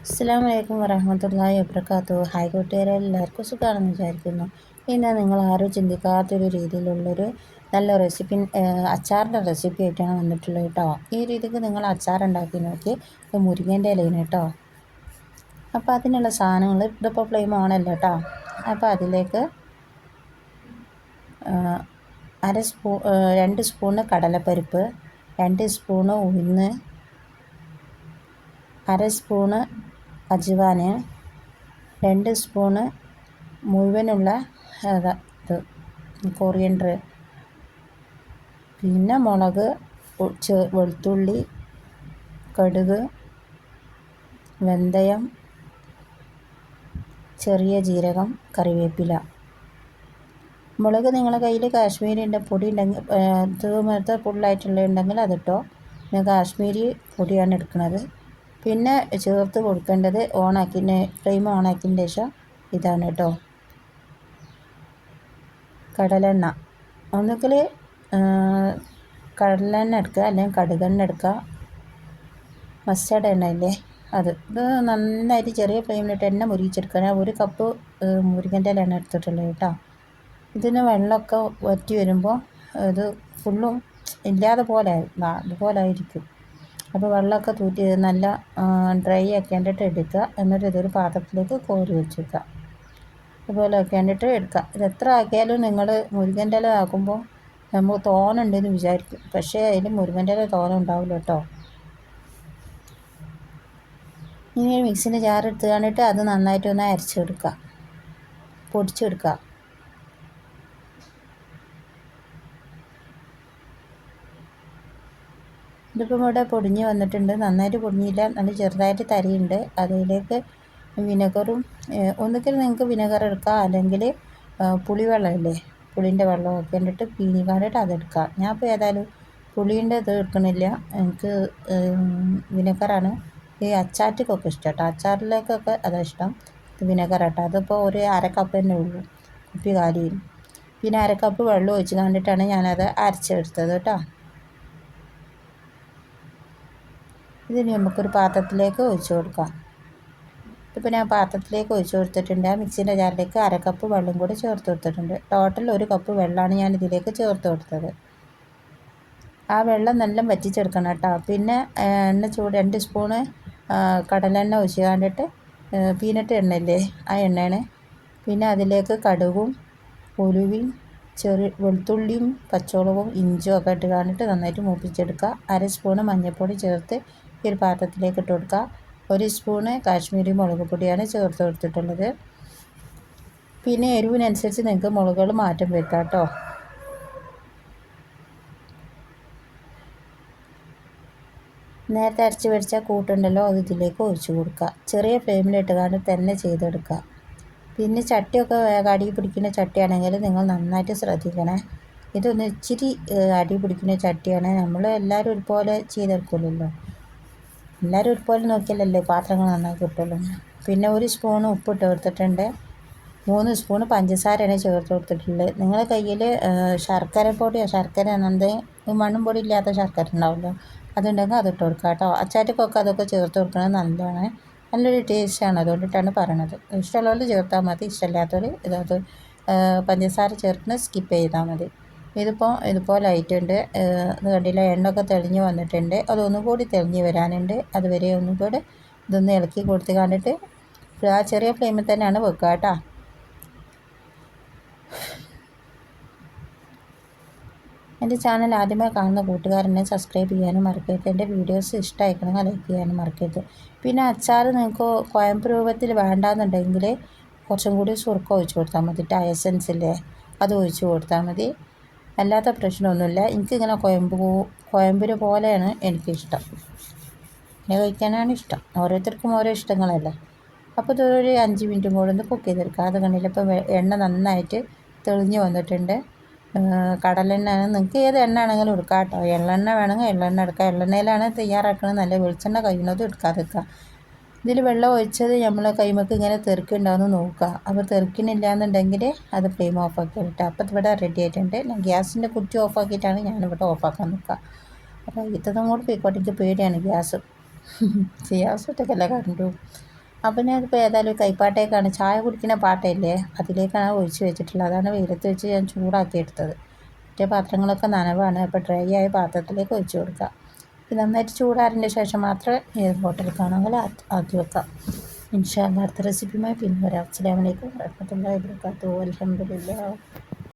അസ്സലാമു വറഹ്മത്തുള്ളാഹി വബറകാതുഹു. ഹായ് കൂട്ടുകാരെ, എല്ലാവർക്കും സുഖമാണെന്ന് വിചാരിക്കുന്നു. ഇന്ന് നിങ്ങൾ ആരും ചിന്തിക്കാത്തൊരു രീതിയിലുള്ളൊരു നല്ല റെസിപ്പി, അച്ചാറിൻ്റെ റെസിപ്പി ആയിട്ടാണ് വന്നിട്ടുള്ളത് കേട്ടോ. ഈ രീതിക്ക് നിങ്ങൾ അച്ചാർ ഉണ്ടാക്കി നോക്കി. ഇത് മുരിങ്ങേൻ്റെ ഇലയാണ് കേട്ടോ. അപ്പോൾ അതിനുള്ള സാധനങ്ങൾ, ഇതിപ്പോൾ ഫ്ലെയിം ഓണല്ല കേട്ടോ. അപ്പോൾ അതിലേക്ക് 2 സ്പൂണ് കടലപ്പരിപ്പ്, 2 സ്പൂണ് ഉഴുന്ന്, 1/2 സ്പൂണ് അജ്വാന്, 2 സ്പൂണ് മുഴുവനുള്ള കൊറിയൻഡർ, പിന്നെ മുളക്, വെളുത്തുള്ളി, കടുക്, വെന്തയം, ചെറിയ ജീരകം, കറിവേപ്പില. മുളക് നിങ്ങളുടെ കയ്യിൽ കാശ്മീരി പൊടി ഉണ്ടെങ്കിൽ, ഇത് ഫുള്ളായിട്ടുള്ള ഉണ്ടെങ്കിൽ അതിട്ടോ. ഞാൻ കാശ്മീരി പൊടിയാണ് എടുക്കുന്നത്. പിന്നെ ചേർത്ത് കൊടുക്കേണ്ടത് ഫ്ലെയിം ഓണാക്കിയതിന് ശേഷം ഇതാണ് കേട്ടോ, കടലെണ്ണ. ഒന്നുകിൽ കടലെണ്ണ എടുക്കുക, അല്ലെങ്കിൽ കടുകെണ്ണ എടുക്കുക. മസ്റ്റർഡ് എണ്ണ ഇല്ലേ, ഇത് നന്നായിട്ട് ചെറിയ ഫ്ലെയിമിലിട്ട് എണ്ണ മുരിച്ചെടുക്കുക. ഞാൻ 1 കപ്പ് മുരിങ്ങൻ്റെ എണ്ണ എടുത്തിട്ടുള്ളത് കേട്ടോ. ഇതിന് വെള്ളമൊക്കെ വറ്റി വരുമ്പോൾ ഇത് ഫുള്ളും ഇല്ലാതെ അതുപോലെ ആയിരിക്കും. അപ്പോൾ വെള്ളമൊക്കെ തൂറ്റി നല്ല ഡ്രൈ ആക്കിയിട്ട് എടുക്കുക. എന്നിട്ട് ഇതൊരു പാത്രത്തിലേക്ക് കോരി വെച്ചെടുക്കുക. ഇതുപോലെ ആക്കിയിട്ട് എടുക്കുക. ഇത് എത്ര ആക്കിയാലും നിങ്ങൾ മുരിങ്ങൻ്റെ ഇല ആക്കുമ്പോൾ നമുക്ക് തോനുണ്ടെന്ന് വിചാരിക്കും, പക്ഷേ അതിൽ മുരിങ്ങൻ്റെ ഇല തോനുണ്ടാവില്ല കേട്ടോ. ഇനി മിക്സിൻ്റെ ജാർ എടുത്ത് കണ്ടിട്ട് അത് നന്നായിട്ടൊന്ന് അരച്ചെടുക്കുക, പൊടിച്ചെടുക്കുക. ഇതിപ്പം ഇവിടെ പൊടിഞ്ഞ് വന്നിട്ടുണ്ട്. നന്നായിട്ട് പൊടിഞ്ഞില്ല, നല്ല ചെറുതായിട്ട് തരിയുണ്ട്. അതിലേക്ക് വിനെഗറും, ഒന്നുകിൽ നിങ്ങൾക്ക് വിനെഗർ എടുക്കാം, അല്ലെങ്കിൽ പുളിവെള്ളമില്ലേ, പുളീൻ്റെ വെള്ളമൊക്കെ കണ്ടിട്ട് പീഞ്ഞ് കണ്ടിട്ട് അതെടുക്കുക. ഞാൻ ഇപ്പോൾ ഏതായാലും പുളീൻ്റെ ഇത് എടുക്കണില്ല, എനിക്ക് വിനെഗറാണ് ഈ അച്ചാറ്റിക്കൊക്കെ ഇഷ്ടം കേട്ടോ. അച്ചാറിലേക്കൊക്കെ അതാണ് ഇഷ്ടം. ഇത് വിനെഗർ കേട്ടോ. അതിപ്പോൾ 1/2 കപ്പ് തന്നെ ഉള്ളൂ, കുപ്പി കാലിയും. പിന്നെ 1/2 കപ്പ് വെള്ളം ഒഴിച്ച് കണ്ടിട്ടാണ് ഞാനത് അരച്ചെടുത്തത് കേട്ടോ. ഇതിന് നമുക്കൊരു പാത്രത്തിലേക്ക് ഒഴിച്ച് കൊടുക്കാം. ഇപ്പോൾ ഞാൻ പാത്രത്തിലേക്ക് ഒഴിച്ച് കൊടുത്തിട്ടുണ്ട്. മിക്സിൻ്റെ ജാറിലേക്ക് 1/2 കപ്പ് വെള്ളം കൂടി ചേർത്ത് കൊടുത്തിട്ടുണ്ട്. ടോട്ടൽ 1 കപ്പ് വെള്ളമാണ് ഞാൻ ഇതിലേക്ക് ചേർത്ത് കൊടുത്തത്. ആ വെള്ളം നല്ല വറ്റിച്ചെടുക്കണം കേട്ടോ. പിന്നെ 2 സ്പൂണ് കടലെണ്ണ ഒഴിച്ച് കണ്ടിട്ട്, പീനട്ട് എണ്ണയില്ലേ, ആ എണ്ണയാണ്. പിന്നെ അതിലേക്ക് കടുകും ഉലുവയും വെളുത്തുള്ളിയും പച്ചമുളകും ഇഞ്ചും ഒക്കെ ഇട്ട് കണ്ടിട്ട് നന്നായിട്ട് മൂപ്പിച്ചെടുക്കുക. 1/2 സ്പൂണ് മഞ്ഞൾപ്പൊടി ചേർത്ത് ഈ ഒരു പാത്രത്തിലേക്ക് ഇട്ട് കൊടുക്കുക. 1 സ്പൂണ് കാശ്മീരി മുളക് പൊടിയാണ് ചേർത്ത് കൊടുത്തിട്ടുള്ളത്. പിന്നെ എരിവിനനുസരിച്ച് നിങ്ങൾക്ക് മുളകുകൾ മാറ്റം വരുത്താം കേട്ടോ. നേരത്തെ അരച്ച് വെടിച്ച കൂട്ടുണ്ടല്ലോ, അത് ഇതിലേക്ക് ഒഴിച്ച് കൊടുക്കുക. ചെറിയ ഫ്ലെയിമിലിട്ട് കണ്ട് തന്നെ ചെയ്തെടുക്കുക. പിന്നെ ചട്ടിയൊക്കെ അടി പിടിക്കുന്ന ചട്ടിയാണെങ്കിൽ നിങ്ങൾ നന്നായിട്ട് ശ്രദ്ധിക്കണേ. ഇതൊന്ന് ഇച്ചിരി അടി പിടിക്കുന്ന ചട്ടിയാണ്. നമ്മൾ എല്ലാവരും ഒരുപോലെ ചെയ്തെടുക്കില്ലല്ലോ, എല്ലാവരും ഒരുപോലെ നോക്കിയാലല്ലേ പാത്രങ്ങൾ നന്നായി കിട്ടുള്ളൂ. പിന്നെ 1 സ്പൂണ് ഉപ്പിട്ട് കൊടുത്തിട്ടുണ്ട്. 3 സ്പൂണ് പഞ്ചസാരയാണ് ചേർത്ത് കൊടുത്തിട്ടുള്ളത്. നിങ്ങളുടെ കയ്യിൽ ശർക്കര പൊടിയോ ശർക്കര എന്തെങ്കിലും മണ്ണും പൊടി ഇല്ലാത്ത ശർക്കര ഉണ്ടാവുമല്ലോ, അതുണ്ടെങ്കിൽ അതിട്ട് കൊടുക്കുക കേട്ടോ. അച്ചാറ്റക്കൊക്കെ അതൊക്കെ ചേർത്ത് കൊടുക്കുന്നത് നല്ലതാണ്, നല്ലൊരു ടേസ്റ്റാണ്. അതുകൊണ്ടിട്ടാണ് പറയണത്. ഇഷ്ടമുള്ളവർ ചേർത്താൽ മതി, ഇഷ്ടമില്ലാത്തവർ ഇത് പഞ്ചസാര ചേർക്കുന്നത് സ്കിപ്പ് ചെയ്താൽ മതി. ഇതിപ്പോൾ ഇതുപോലെ ആയിട്ടുണ്ട്. ഇത് കണ്ടില്ല, എണ്ണയൊക്കെ തെളിഞ്ഞ് വന്നിട്ടുണ്ട്. അതൊന്നും കൂടി തെളിഞ്ഞ് വരാനുണ്ട്. അതുവരെ ഒന്നും കൂടി ഇതൊന്ന് ഇളക്കി കൊടുത്ത് കണ്ടിട്ട് ആ ചെറിയ ഫ്ലെയിമിൽ തന്നെയാണ് വെക്കുക കേട്ടോ. എൻ്റെ ചാനൽ ആദ്യമായി കാണുന്ന കൂട്ടുകാരനെ സബ്സ്ക്രൈബ് ചെയ്യാനും മറക്കരുത്. എൻ്റെ വീഡിയോസ് ഇഷ്ടമായിക്കണമെങ്കിൽ ലൈക്ക് ചെയ്യാനും മറക്കരുത്. പിന്നെ അച്ചാർ നിങ്ങൾക്ക് കോയമ്പ് രൂപത്തിൽ വേണ്ടാന്നുണ്ടെങ്കിൽ കുറച്ചും കൂടി സുർക്ക ഒഴിച്ച് കൊടുത്താൽ മതി. എസൻസ് ഇല്ലേ, അത് ഒഴിച്ച് കൊടുത്താൽ മതി. അല്ലാത്ത പ്രശ്നമൊന്നുമില്ല. എനിക്കിങ്ങനെ കോയമ്പ് പോലെയാണ് എനിക്കിഷ്ടം, ഇങ്ങനെ കഴിക്കാനാണ് ഇഷ്ടം. ഓരോരുത്തർക്കും ഓരോ ഇഷ്ടങ്ങളല്ലേ. അപ്പോൾ ഇതൊരു 5 മിനിറ്റും കൂടെ ഒന്ന് കുക്ക് ചെയ്തെടുക്കുക. അത് കണ്ടില്ല, ഇപ്പോൾ എണ്ണ നന്നായിട്ട് തെളിഞ്ഞ് വന്നിട്ടുണ്ട്. കടലെണ്ണ നിങ്ങൾക്ക് ഏത് എണ്ണ ആണെങ്കിലും എടുക്കാം കേട്ടോ. എള്ളെണ്ണ വേണമെങ്കിൽ എള്ളെണ്ണ എടുക്കുക. എള്ളെണ്ണയിലാണ് തയ്യാറാക്കുന്നത്, നല്ല വെളിച്ചെണ്ണ കഴിയുന്നതും എടുക്കാതെ വെക്കുക. ഇതിൽ വെള്ളം ഒഴിച്ചത് നമ്മൾ കൈമക്ക് ഇങ്ങനെ തെറിക്കുണ്ടാവുമെന്ന് നോക്കുക. അപ്പോൾ തെറിക്കുന്നില്ല എന്നുണ്ടെങ്കിൽ അത് ഫ്ലെയിം ഓഫാക്കി ഇട്ടാൽ അപ്പോൾ ഇവിടെ റെഡി ആയിട്ടുണ്ട്. ഞാൻ ഗ്യാസിൻ്റെ കുറ്റി ഓഫാക്കിയിട്ടാണ് ഞാനിവിടെ ഓഫാക്കാൻ നിൽക്കുക. അപ്പോൾ ഇതൊന്നും കൂടി പോയിക്കോട്ടെ, എനിക്ക് പേടിയാണ് ഗ്യാസ് ഇട്ടൊക്കെയല്ല കറണ്ടും. അപ്പം ഞാനിപ്പോൾ ഏതായാലും കൈപ്പാട്ടേക്കാണ് ചായ കുടിക്കുന്ന പാട്ടയില്ലേ അതിലേക്കാണ് ഒഴിച്ച് വെച്ചിട്ടുള്ളത്. അതാണ് വെയിലത്ത് വെച്ച് ഞാൻ ചൂടാക്കി എടുത്തത്. മറ്റേ പാത്രങ്ങളൊക്കെ നനവാണ്. അപ്പോൾ ഡ്രൈ ആയ പാത്രത്തിലേക്ക് ഒഴിച്ച് കൊടുക്കുക. ഇത് നന്നായിട്ട് ചൂടാറിൻ്റെ ശേഷം മാത്രമേ എയർ ബോട്ടിൽ ആക്കി വെക്കാം. ഇൻഷാ അല്ലാഹ് അടുത്ത റെസിപ്പിയുമായി പിന്നെ വരാം. അസ്സലാമു അലൈക്കും വറഹ്മത്തുള്ളാഹി വബറകാതുഹു. അൽഹംദുലില്ലാഹ്.